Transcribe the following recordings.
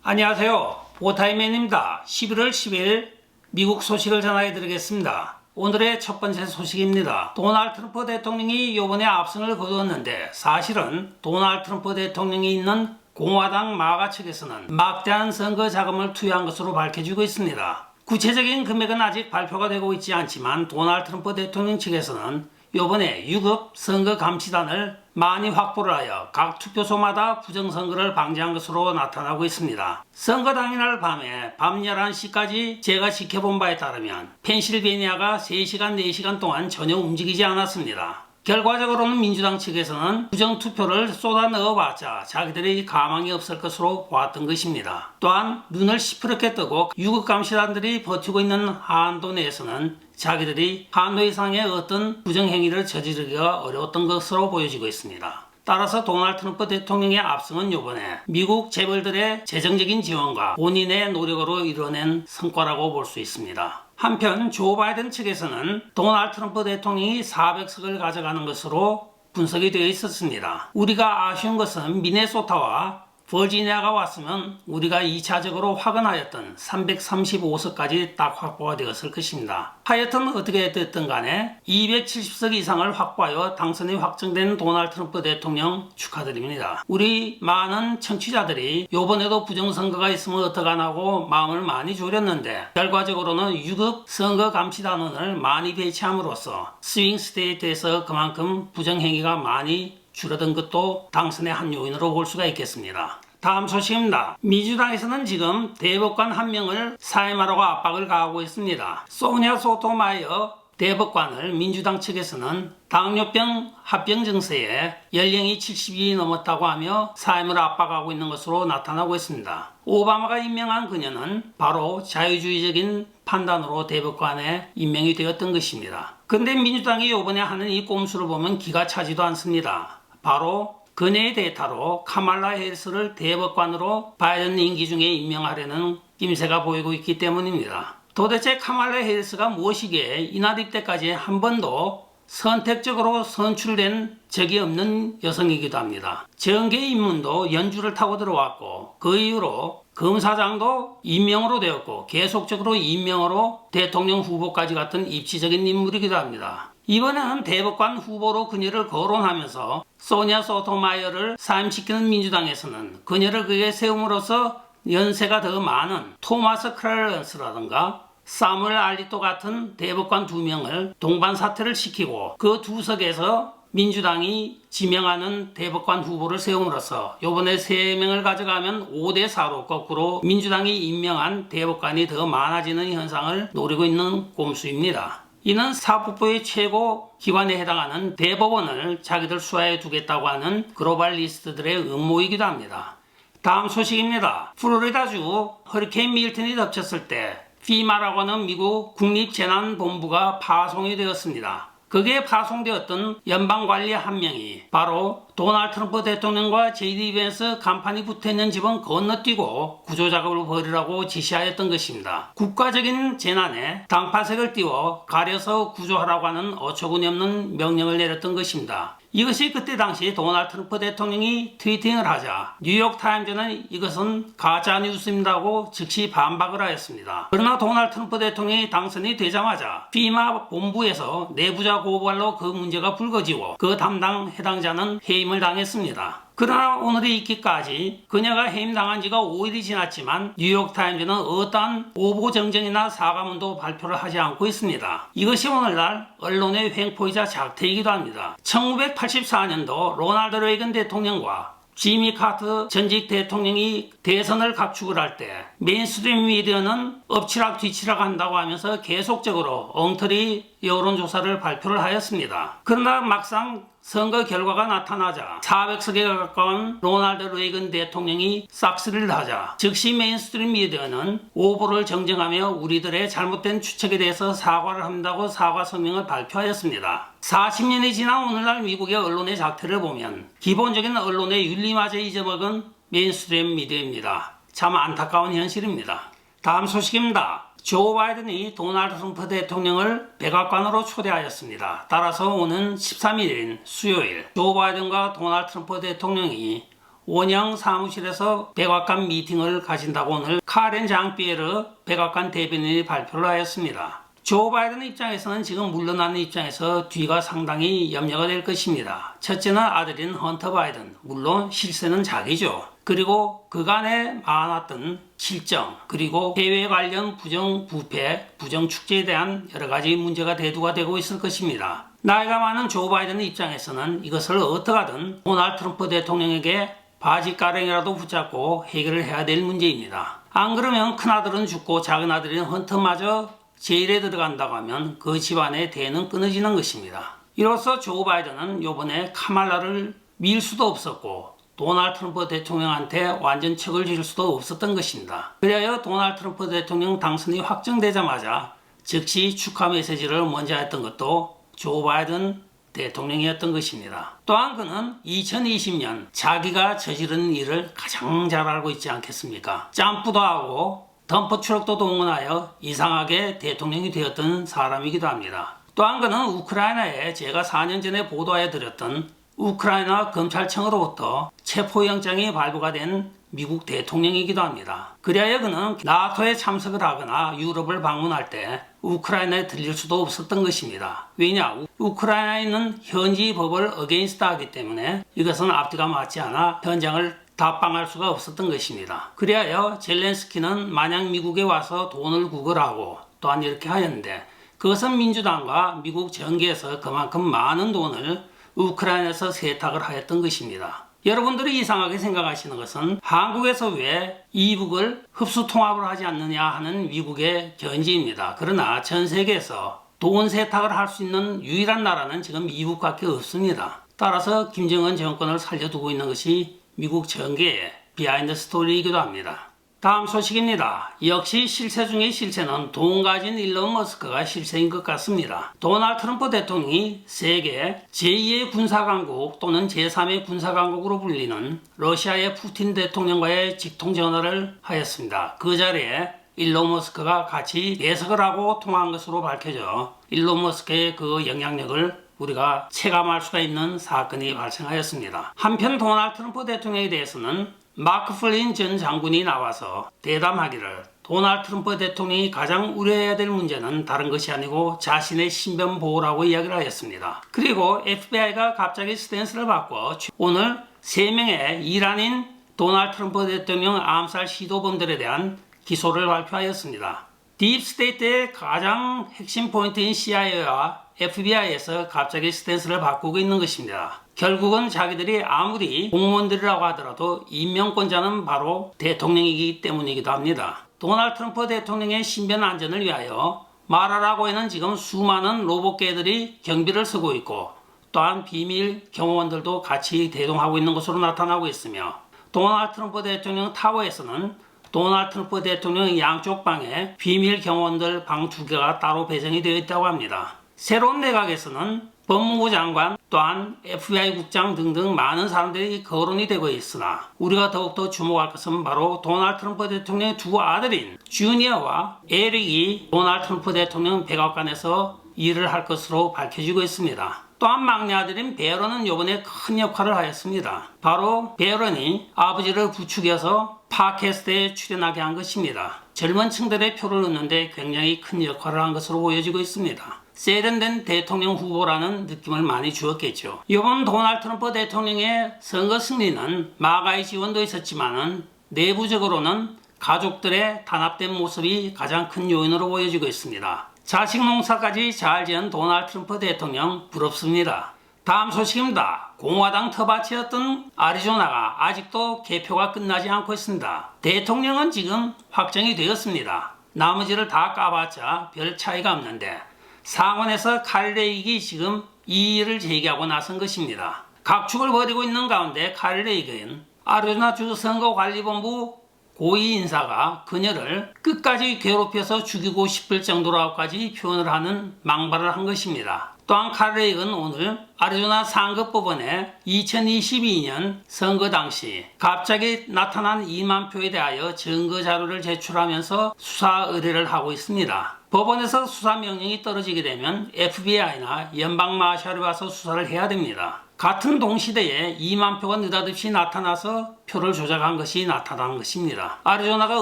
안녕하세요. 오타이맨입니다. 11월 10일 미국 소식을 전해드리겠습니다. 오늘의 첫 번째 소식입니다. 도널드 트럼프 대통령이 이번에 압승을 거두었는데 사실은 도널드 트럼프 대통령이 있는 공화당 마가 측에서는 막대한 선거 자금을 투여한 것으로 밝혀지고 있습니다. 구체적인 금액은 아직 발표가 되고 있지 않지만 도널드 트럼프 대통령 측에서는 이번에 유급 선거감시단을 많이 확보를 하여 각 투표소마다 부정선거를 방지한 것으로 나타나고 있습니다. 선거 당일날 밤에 밤 11시까지 제가 지켜본 바에 따르면 펜실베니아가 3시간, 4시간 동안 전혀 움직이지 않았습니다. 결과적으로는 민주당 측에서는 부정투표를 쏟아 넣어봤자 자기들이 가망이 없을 것으로 보았던 것입니다. 또한 눈을 시퍼렇게 뜨고 유급감시단들이 버티고 있는 한도 내에서는 자기들이 한도 이상의 어떤 부정행위를 저지르기가 어려웠던 것으로 보여지고 있습니다. 따라서 도널드 트럼프 대통령의 압승은 이번에 미국 재벌들의 재정적인 지원과 본인의 노력으로 이뤄낸 성과라고 볼 수 있습니다. 한편 조 바이든 측에서는 도널드 트럼프 대통령이 400석을 가져가는 것으로 분석이 되어 있었습니다. 우리가 아쉬운 것은 미네소타와 버지니아가 왔으면 우리가 2차적으로 확언하였던 335석까지 딱 확보가 되었을 것입니다. 하여튼 어떻게 됐든 간에 270석 이상을 확보하여 당선이 확정된 도널드 트럼프 대통령 축하드립니다. 우리 많은 청취자들이 이번에도 부정선거가 있으면 어떡하나고 마음을 많이 졸였는데 결과적으로는 유급 선거감시단원을 많이 배치함으로써 스윙 스테이트에서 그만큼 부정행위가 많이 줄어든 것도 당선의 한 요인으로 볼 수가 있겠습니다. 다음 소식입니다. 민주당에서는 지금 대법관 한 명을 사임하라고 압박을 가하고 있습니다. 소니아 소토마이어 대법관을 민주당 측에서는 당뇨병 합병 증세에 연령이 70이 넘었다고 하며 사임을 압박하고 있는 것으로 나타나고 있습니다. 오바마가 임명한 그녀는 바로 자유주의적인 판단으로 대법관에 임명이 되었던 것입니다. 근데 민주당이 이번에 하는 이 꼼수를 보면 기가 차지도 않습니다. 바로 그녀의 대타로 카말라 해리스를 대법관으로 바이든 임기 중에 임명하려는 낌새가 보이고 있기 때문입니다. 도대체 카말라 해리스가 무엇이기에 이날 이때까지 한 번도 선택적으로 선출된 적이 없는 여성이기도 합니다. 정계 입문도 연주를 타고 들어왔고 그 이후로 검사장도 임명으로 되었고 계속적으로 임명으로 대통령 후보까지 갔던 입지적인 인물이기도 합니다. 이번에는 대법관 후보로 그녀를 거론하면서 소니아 소토마이어를 사임시키는 민주당에서는 그녀를 그에 세움으로써 연세가 더 많은 토마스 클래런스라든가 사무엘 알리토 같은 대법관 2명을 동반 사퇴를 시키고 그 2석에서 민주당이 지명하는 대법관 후보를 세움으로써 이번에 3명을 가져가면 5대4로 거꾸로 민주당이 임명한 대법관이 더 많아지는 현상을 노리고 있는 꼼수입니다. 이는 사법부의 최고 기관에 해당하는 대법원을 자기들 수하에 두겠다고 하는 글로벌리스트들의 음모이기도 합니다. 다음 소식입니다. 플로리다주 허리케인 밀턴이 덮쳤을 때 FEMA라고 하는 미국 국립재난본부가 파송이 되었습니다. 거기에 파송되었던 연방관리 한 명이 바로 도널드 트럼프 대통령과 JD 벤스 간판이 붙어있는 집은 건너뛰고 구조작업을 벌이라고 지시하였던 것입니다. 국가적인 재난에 당파색을 띄워 가려서 구조하라고 하는 어처구니 없는 명령을 내렸던 것입니다. 이것이 그때 당시 도널드 트럼프 대통령이 트위팅을 하자 뉴욕타임즈는 이것은 가짜뉴스입니다고 즉시 반박을 하였습니다. 그러나 도널드 트럼프 대통령이 당선이 되자마자 FEMA 본부에서 내부자 고발로 그 문제가 불거지고 그 담당 해당자는 해임을 당했습니다. 그러나 오늘이 있기까지 그녀가 해임당한 지가 5일이 지났지만 뉴욕타임즈는 어떠한 오보 정정이나 사과문도 발표를 하지 않고 있습니다. 이것이 오늘날 언론의 횡포이자 작태이기도 합니다. 1984년도 로널드 레이건 대통령과 지미 카터 전직 대통령이 대선을 각축을 할 때 메인스트림 미디어는 엎치락 뒤치락 한다고 하면서 계속적으로 엉터리 여론조사를 발표를 하였습니다. 그러나 막상 선거 결과가 나타나자 400석에 가까운 로널드 레이건 대통령이 싹쓸이를 하자 즉시 메인스트림 미디어는 오보를 정정하며 우리들의 잘못된 추측에 대해서 사과를 한다고 사과 성명을 발표하였습니다. 40년이 지난 오늘날 미국의 언론의 작태를 보면 기본적인 언론의 윤리마저 잊어먹은 메인스트림 미디어입니다. 참 안타까운 현실입니다. 다음 소식입니다. 조 바이든이 도널드 트럼프 대통령을 백악관으로 초대하였습니다. 따라서 오는 13일인 수요일 조 바이든과 도널드 트럼프 대통령이 원형 사무실에서 백악관 미팅을 가진다고 오늘 카렌 장피에르 백악관 대변인이 발표를 하였습니다. 조 바이든 입장에서는 지금 물러나는 입장에서 뒤가 상당히 염려가 될 것입니다. 첫째는 아들인 헌터 바이든, 물론 실세는 자기죠. 그리고 그간에 많았던 실정, 그리고 해외 관련 부정부패, 부정축제에 대한 여러가지 문제가 대두가 되고 있을 것입니다. 나이가 많은 조 바이든 입장에서는 이것을 어떻게든 도널드 트럼프 대통령에게 바지가랑이라도 붙잡고 해결을 해야 될 문제입니다. 안 그러면 큰아들은 죽고 작은아들인 헌터마저 제일에 들어간다고 하면 그 집안의 대는 끊어지는 것입니다. 이로써 조 바이든은 이번에 카말라를 밀 수도 없었고 도널드 트럼프 대통령한테 완전 척을 질 수도 없었던 것입니다. 그리하여 도널드 트럼프 대통령 당선이 확정되자마자 즉시 축하 메시지를 먼저 했던 것도 조 바이든 대통령이었던 것입니다. 또한 그는 2020년 자기가 저지른 일을 가장 잘 알고 있지 않겠습니까? 점프도 하고 덤프 트럭도 동원하여 이상하게 대통령이 되었던 사람이기도 합니다. 또한 그는 우크라이나에 제가 4년 전에 보도해 드렸던 우크라이나 검찰청으로부터 체포영장이 발부가 된 미국 대통령이기도 합니다. 그리하여 그는 나토에 참석을 하거나 유럽을 방문할 때 우크라이나에 들릴 수도 없었던 것입니다. 왜냐? 우크라이나에 있는 현지 법을 어게인스트하기 때문에 이것은 앞뒤가 맞지 않아 현장을 답방할 수가 없었던 것입니다. 그리하여 젤렌스키는 만약 미국에 와서 돈을 구걸하고 또한 이렇게 하였는데 그것은 민주당과 미국 정계에서 그만큼 많은 돈을 우크라이나에서 세탁을 하였던 것입니다. 여러분들이 이상하게 생각하시는 것은 한국에서 왜 이북을 흡수 통합을 하지 않느냐 하는 미국의 견지입니다. 그러나 전 세계에서 돈 세탁을 할 수 있는 유일한 나라는 지금 미국밖에 없습니다. 따라서 김정은 정권을 살려두고 있는 것이 미국 정계의 비하인드 스토리이기도 합니다. 다음 소식입니다. 역시 실세 중의 실세는 돈 가진 일론 머스크가 실세인 것 같습니다. 도널드 트럼프 대통령이 세계 제2의 군사강국 또는 제3의 군사강국으로 불리는 러시아의 푸틴 대통령과의 직통전화를 하였습니다. 그 자리에 일론 머스크가 같이 예석을 하고 통화한 것으로 밝혀져 일론 머스크의 그 영향력을 우리가 체감할 수가 있는 사건이 발생하였습니다. 한편 도널드 트럼프 대통령에 대해서는 마크 플린 전 장군이 나와서 대담하기를 도널드 트럼프 대통령이 가장 우려해야 될 문제는 다른 것이 아니고 자신의 신변 보호라고 이야기를 하였습니다. 그리고 FBI가 갑자기 스탠스를 바꿔 오늘 3명의 이란인 도널드 트럼프 대통령 암살 시도범들에 대한 기소를 발표하였습니다. 딥스테이트의 가장 핵심 포인트인 CIA와 FBI에서 갑자기 스탠스를 바꾸고 있는 것입니다. 결국은 자기들이 아무리 공무원들이라고 하더라도 임명권자는 바로 대통령이기 때문이기도 합니다. 도널드 트럼프 대통령의 신변 안전을 위하여 마라라고에는 지금 수많은 로봇개들이 경비를 서고 있고 또한 비밀 경호원들도 같이 대동하고 있는 것으로 나타나고 있으며 도널드 트럼프 대통령 타워에서는 도널드 트럼프 대통령 양쪽 방에 비밀 경호원들 방 2개가 따로 배정이 되어 있다고 합니다. 새로운 내각에서는 법무부 장관 또한 FBI 국장 등등 많은 사람들이 거론이 되고 있으나 우리가 더욱더 주목할 것은 바로 도널드 트럼프 대통령의 두 아들인 주니어와 에릭이 도널드 트럼프 대통령 백악관에서 일을 할 것으로 밝혀지고 있습니다. 또한 막내 아들인 베런은 이번에 큰 역할을 하였습니다. 바로 베런이 아버지를 부추겨서 팟캐스트에 출연하게 한 것입니다. 젊은 층들의 표를 얻는데 굉장히 큰 역할을 한 것으로 보여지고 있습니다. 세련된 대통령 후보라는 느낌을 많이 주었겠죠. 이번 도널드 트럼프 대통령의 선거 승리는 마가의 지원도 있었지만은 내부적으로는 가족들의 단합된 모습이 가장 큰 요인으로 보여지고 있습니다. 자식 농사까지 잘 지은 도널드 트럼프 대통령 부럽습니다. 다음 소식입니다. 공화당 텃밭이었던 애리조나가 아직도 개표가 끝나지 않고 있습니다. 대통령은 지금 확정이 되었습니다. 나머지를 다 까봤자 별 차이가 없는데 상원에서 칼 레이기 지금 이의를 제기하고 나선 것입니다. 각축을 벌이고 있는 가운데 칼 레이기는 애리조나주 선거관리본부 고위 인사가 그녀를 끝까지 괴롭혀서 죽이고 싶을 정도로까지 표현을 하는 망발을 한 것입니다. 또한 칼 레이기는 오늘 애리조나 상급법원에 2022년 선거 당시 갑자기 나타난 2만 표에 대하여 증거 자료를 제출하면서 수사 의뢰를 하고 있습니다. 법원에서 수사 명령이 떨어지게 되면 FBI나 연방 마샬이 와서 수사를 해야 됩니다. 같은 동시대에 2만 표가 느닷없이 나타나서 표를 조작한 것이 나타난 것입니다. 아리조나가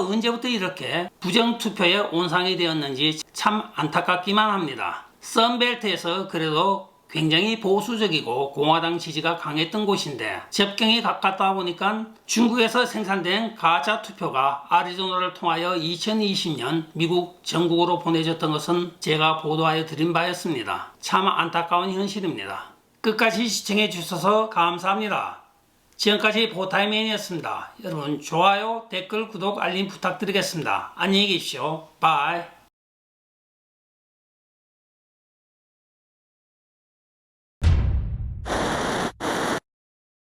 언제부터 이렇게 부정투표의 온상이 되었는지 참 안타깝기만 합니다. 선벨트에서 그래도 굉장히 보수적이고 공화당 지지가 강했던 곳인데 접경이 가깝다 보니까 중국에서 생산된 가짜 투표가 아리조나를 통하여 2020년 미국 전국으로 보내졌던 것은 제가 보도하여 드린 바였습니다. 참 안타까운 현실입니다. 끝까지 시청해 주셔서 감사합니다. 지금까지 보타이맨이었습니다. 여러분 좋아요, 댓글, 구독, 알림 부탁드리겠습니다. 안녕히 계십시오. 바이.